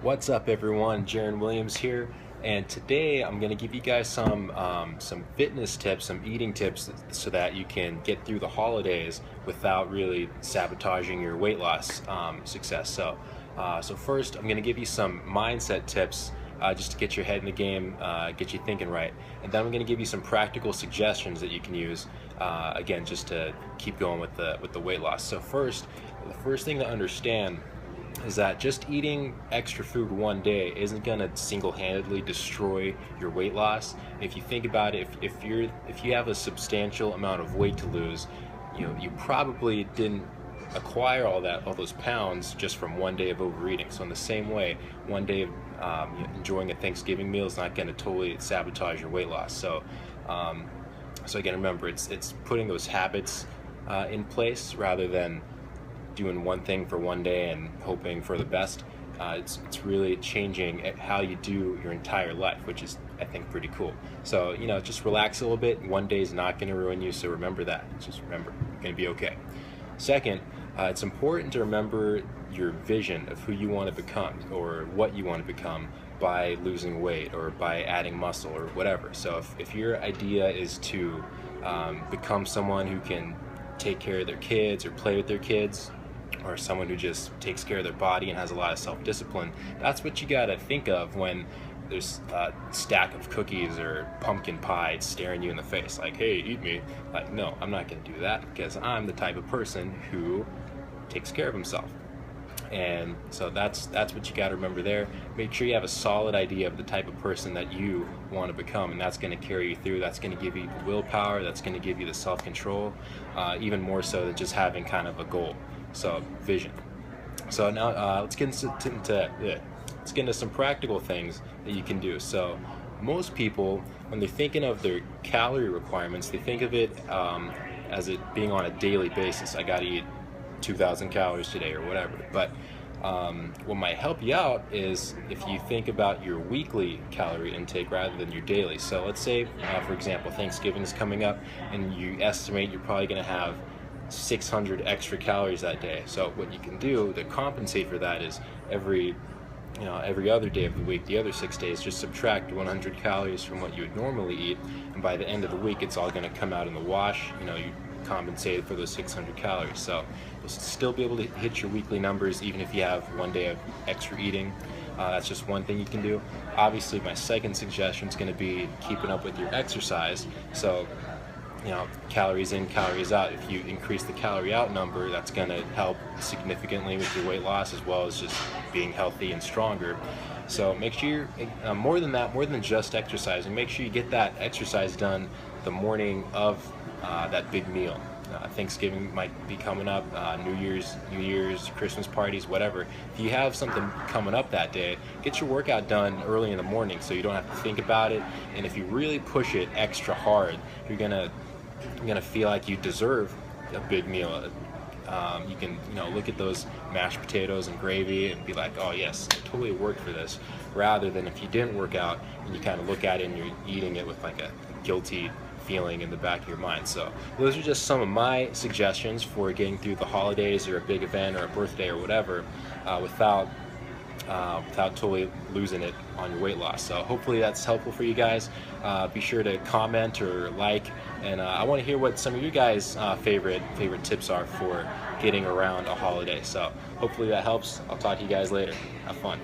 What's up, everyone? Jaron Williams here, and today I'm going to give you guys some fitness tips, some eating tips, so that you can get through the holidays without really sabotaging your weight loss success. So first, I'm going to give you some mindset tips just to get your head in the game, get you thinking right, and then I'm going to give you some practical suggestions that you can use again just to keep going with the weight loss. So the first thing to understand is that just eating extra food one day isn't going to single-handedly destroy your weight loss. If you think about it, if you have a substantial amount of weight to lose, you probably didn't acquire all those pounds just from one day of overeating. So in the same way, one day of enjoying a Thanksgiving meal is not going to totally sabotage your weight loss. So again, remember, it's putting those habits in place rather than doing one thing for one day and hoping for the best. It's really changing how you do your entire life, which is, I think, pretty cool. So just relax a little bit. One day is not going to ruin you, so remember that. Just remember, you're going to be okay. Second, it's important to remember your vision of who you want to become or what you want to become by losing weight or by adding muscle or whatever. So if your idea is to become someone who can take care of their kids or play with their kids, or someone who just takes care of their body and has a lot of self-discipline, that's what you gotta think of when there's a stack of cookies or pumpkin pie staring you in the face like, hey, eat me. Like, no, I'm not gonna do that, because I'm the type of person who takes care of himself. And so that's what you got to remember there. Make sure you have a solid idea of the type of person that you want to become, and that's going to carry you through. That's going to give you the willpower. That's going to give you the self-control, even more so than just having kind of a goal. So vision. So now let's get into some practical things that you can do. So most people, when they're thinking of their calorie requirements, they think of it as it being on a daily basis. I got to eat 2,000 calories today or whatever. But what might help you out is if you think about your weekly calorie intake rather than your daily. So let's say, for example, Thanksgiving is coming up and you estimate you're probably going to have 600 extra calories that day. So what you can do to compensate for that is every other day of the week, the other 6 days, just subtract 100 calories from what you would normally eat, and by the end of the week it's all going to come out in the wash. You compensated for those 600 calories. So you'll still be able to hit your weekly numbers even if you have one day of extra eating. That's just one thing you can do. Obviously, my second suggestion is going to be keeping up with your exercise. So calories in, calories out. If you increase the calorie out number, that's going to help significantly with your weight loss, as well as just being healthy and stronger. So make sure you're, more than just exercising, make sure you get that exercise done the morning of that big meal. Thanksgiving might be coming up, New Year's, Christmas parties, whatever. If you have something coming up that day, get your workout done early in the morning so you don't have to think about it. And if you really push it extra hard, you're gonna feel like you deserve a big meal. You can look at those mashed potatoes and gravy and be like, oh yes, I totally worked for this, rather than if you didn't work out and you kind of look at it and you're eating it with like a guilty feeling in the back of your mind. So those are just some of my suggestions for getting through the holidays or a big event or a birthday or whatever without totally losing it on your weight loss. So hopefully that's helpful for you guys. Be sure to comment or like, and I want to hear what some of you guys' favorite tips are for getting around a holiday. So hopefully that helps. I'll talk to you guys later. Have fun.